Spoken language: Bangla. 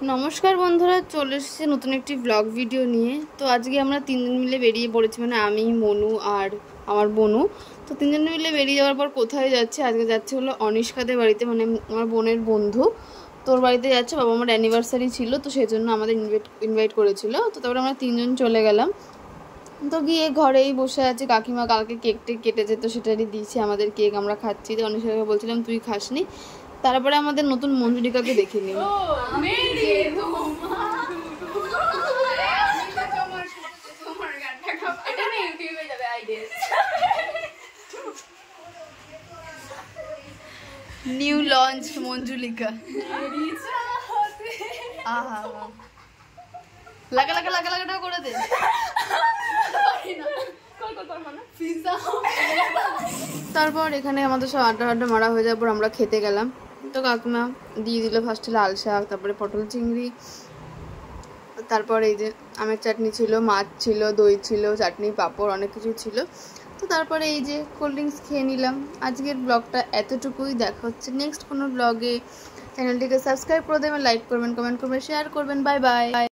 নমস্কার বন্ধুরা, চলে এসেছি নতুন একটি ব্লগ ভিডিও নিয়ে। তো আজকে আমরা তিনজন মিলে বেরিয়ে পড়েছি, মানে আমি, মনু আর আমার বোনু। তো তিনজন মিলে বেরিয়ে যাওয়ার পর কোথায় যাচ্ছে? আজকে যাচ্ছে হলো অনিষ্কাদের বাড়িতে, মানে আমার বোনের বন্ধু। তোর বাড়িতে যাচ্ছে, বাবা আমার অ্যানিভার্সারি ছিল, তো সেই জন্য আমাদের ইনভাইট করেছিল। তো তারপরে আমরা তিনজন চলে গেলাম। তো গিয়ে ঘরেই বসে আছি, কাকিমা কালকে কেক টেক কেটেছে, তো সেটারই দিয়েছি আমাদের কেক, আমরা খাচ্ছি। তো অনিষ্কাকে বলছিলাম তুই খাসনি। তারপরে আমাদের নতুন মঞ্জুরিকাকে দেখে নিই। New launch Manjulika. আহা, লাগা লাগা লাগা লাগাটা করে দে। তারপর এখানে আমাদের সব আড্ডা আড্ডা মারা হয়ে যাওয়ার পর আমরা খেতে গেলাম। তো কাকিমা দিয়ে দিল ফার্স্টে লাল শাক, তারপরে পটল চিংড়ি, তারপর এই যে আমের চাটনি ছিল, মাছ ছিল, দই ছিল, চাটনি, পাঁপড়, অনেক কিছু ছিল। তো তারপরে এই যে কোল্ড ড্রিঙ্কস খেয়ে নিলাম। আজকের ব্লগটা এতটুকুই, দেখা হচ্ছে নেক্সট কোনো ব্লগে। চ্যানেলটিকে সাবস্ক্রাইব করে দেবেন, লাইক করবেন, কমেন্ট করবেন, শেয়ার করবেন। Bye bye.